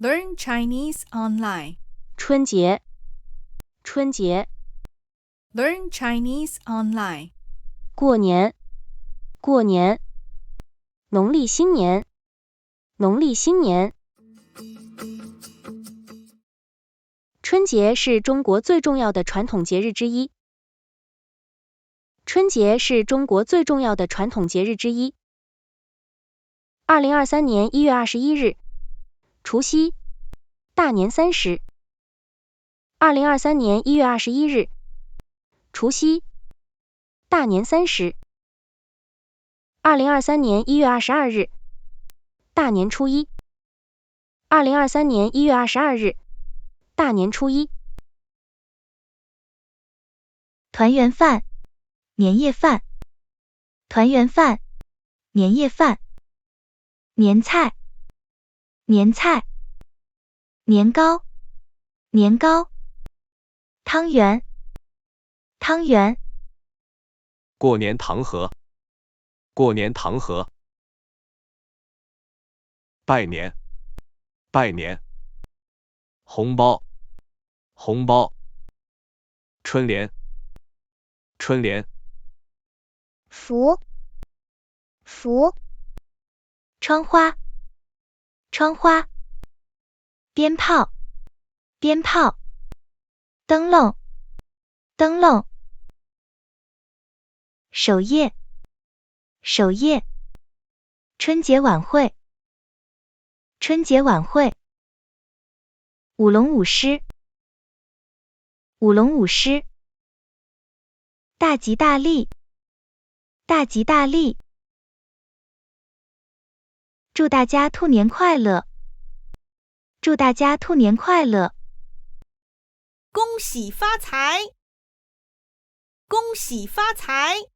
Learn Chinese online. 春节，春节， Learn Chinese online. 过年，过年，农历新年，农历新年。春节是中国最重要的传统节日之一。春节是中国最重要的传统节日之一。2023年1月21日，除夕，大年30。2023年1月21日，除夕，大年30。2023年1月22日，大年初一。2023年1月22日，大年初一。团圆饭，年夜饭，团圆饭，年夜饭。年菜，年菜，年糕，年糕。汤圆，汤圆。过年糖盒，过年糖盒。拜年，拜年。红包，红包。春联，春联。福，福。窗花，窗花。鞭炮，鞭炮。灯笼，灯笼。守夜，守夜。春节晚会，春节晚会。舞龙舞狮，舞龙舞狮。大吉大利，大吉大利。祝大家兔年快乐，祝大家兔年快乐。恭喜发财，恭喜发财。